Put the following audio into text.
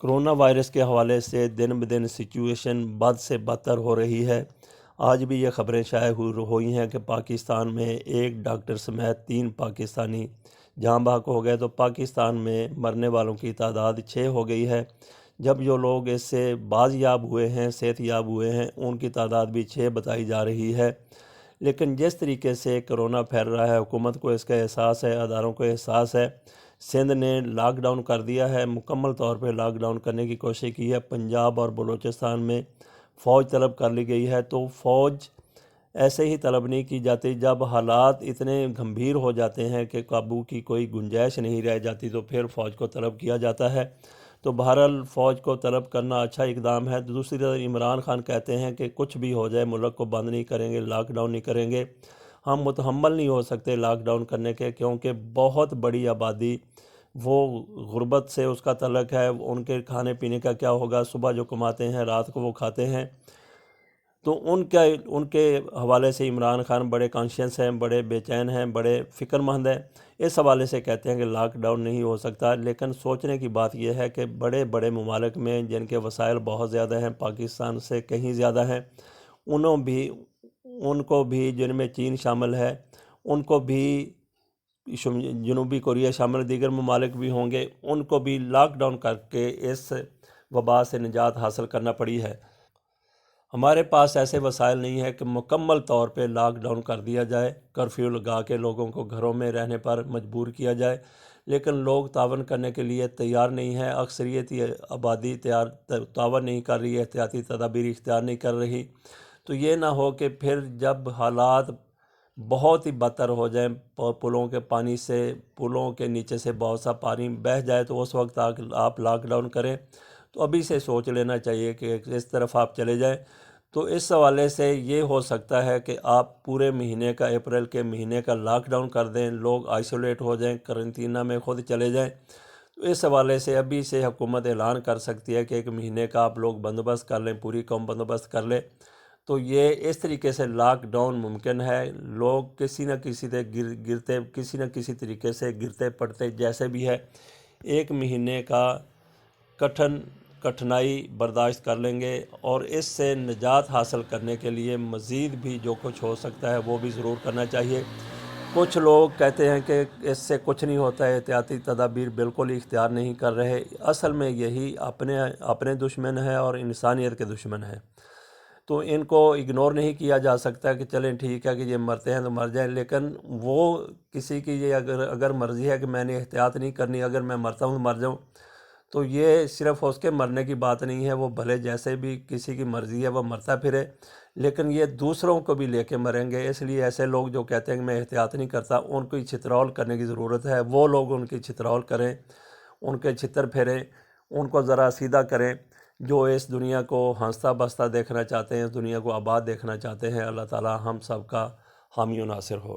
Corona virus کے حوالے سے دن بدن سچویشن بد سے بدتر ہو رہی ہے۔ آج بھی یہ خبریں شائع ہوئی ہیں کہ پاکستان میں ایک ڈاکٹر سمیت 3 پاکستانی جاں بحق ہو گئے، تو پاکستان میں مرنے والوں کی تعداد 6 ہو گئی ہے، جب جو لوگ اس سے باز یاب ہوئے ہیں، صحت یاب ہوئے ہیں، ان کی تعداد بھی 6 بتائی جا رہی ہے۔ لیکن جس طریقے سے کرونا پھیل رہا ہے، حکومت کو اس کا احساس ہے، اداروں کو احساس ہے۔ سندھ نے لاک ڈاؤن کر دیا ہے، مکمل طور پہ لاک ڈاؤن کرنے کی کوشش کی ہے۔ پنجاب اور بلوچستان میں فوج طلب کر لی گئی ہے، تو فوج ایسے ہی طلب نہیں کی جاتی۔ جب حالات اتنے گھمبیر ہو جاتے ہیں کہ قابو کی کوئی گنجائش نہیں رہ جاتی، تو پھر فوج کو طلب کیا جاتا ہے۔ تو بہرحال فوج کو طلب کرنا اچھا اقدام ہے۔ دوسری طرف عمران خان کہتے ہیں کہ کچھ بھی ہو جائے ملک کو بند نہیں کریں گے، لاک ڈاؤن نہیں کریں گے۔ ہم متحمل نہیں ہو سکتے لاک ڈاؤن کرنے کے، کیونکہ بہت بڑی آبادی وہ غربت سے اس کا تعلق ہے۔ ان کے کھانے پینے کا کیا ہوگا؟ صبح جو کماتے ہیں رات کو وہ کھاتے ہیں۔ تو ان کے حوالے سے عمران خان بڑے کانشیس ہیں، بڑے بے چین ہیں، بڑے فکر مند ہیں۔ اس حوالے سے کہتے ہیں کہ لاک ڈاؤن نہیں ہو سکتا، لیکن سوچنے کی بات یہ ہے کہ بڑے بڑے ممالک میں جن کے وسائل بہت زیادہ ہیں، پاکستان سے کہیں زیادہ ہیں، ان کو بھی جن میں چین شامل ہے، ان کو بھی جنوبی کوریا شامل، دیگر ممالک بھی ہوں گے، ان کو بھی لاک ڈاؤن کر کے اس وبا سے نجات حاصل کرنا پڑی ہے۔ ہمارے پاس ایسے وسائل نہیں ہے کہ مکمل طور پہ لاک ڈاؤن کر دیا جائے، کرفیو لگا کے لوگوں کو گھروں میں رہنے پر مجبور کیا جائے، لیکن لوگ تعاون کرنے کے لیے تیار نہیں ہے۔ اکثریتی آبادی تعاون نہیں کر رہی ہے، احتیاطی تدابیر اختیار نہیں کر رہی۔ تو یہ نہ ہو کہ پھر جب حالات بہت ہی بدتر ہو جائیں، پلوں کے نیچے سے بہت سا پانی بہہ جائے، تو اس وقت آپ لاک ڈاؤن کریں۔ تو ابھی سے سوچ لینا چاہیے کہ اس طرف آپ چلے جائیں۔ تو اس حوالے سے یہ ہو سکتا ہے کہ آپ پورے مہینے کا، اپریل کے مہینے کا لاک ڈاؤن کر دیں، لوگ آئسولیٹ ہو جائیں، قرنطینہ میں خود چلے جائیں۔ تو اس حوالے سے ابھی سے حکومت اعلان کر سکتی ہے کہ 1 مہینے کا آپ لوگ بندوبست کر لیں، پوری قوم بندوبست کر لیں۔ تو یہ اس طریقے سے لاک ڈاؤن ممکن ہے۔ لوگ کسی نہ کسی طریقے سے گرتے پڑتے جیسے بھی ہے، 1 مہینے کا کٹھنائی برداشت کر لیں گے، اور اس سے نجات حاصل کرنے کے لیے مزید بھی جو کچھ ہو سکتا ہے وہ بھی ضرور کرنا چاہیے۔ کچھ لوگ کہتے ہیں کہ اس سے کچھ نہیں ہوتا ہے، احتیاطی تدابیر بالکل ہی اختیار نہیں کر رہے۔ اصل میں یہی اپنے دشمن ہے اور انسانیت کے دشمن ہے۔ تو ان کو اگنور نہیں کیا جا سکتا کہ چلیں ٹھیک ہے کہ یہ مرتے ہیں تو مر جائیں، لیکن وہ کسی کی یہ اگر مرضی ہے کہ میں نے احتیاط نہیں کرنی، اگر میں مرتا ہوں تو مر جاؤں، تو یہ صرف اس کے مرنے کی بات نہیں ہے۔ وہ بھلے جیسے بھی کسی کی مرضی ہے وہ مرتا پھرے، لیکن یہ دوسروں کو بھی لے کے مریں گے۔ اس لیے ایسے لوگ جو کہتے ہیں کہ میں احتیاط نہیں کرتا، ان کی چھترول کرنے کی ضرورت ہے۔ وہ لوگ ان کی چھترول کریں، ان کے چھتر پھیریں، ان کو ذرا سیدھا کریں، جو اس دنیا کو ہنستا بستا دیکھنا چاہتے ہیں، اس دنیا کو آباد دیکھنا چاہتے ہیں۔ اللہ تعالی ہم سب کا حامی و ناصر ہو۔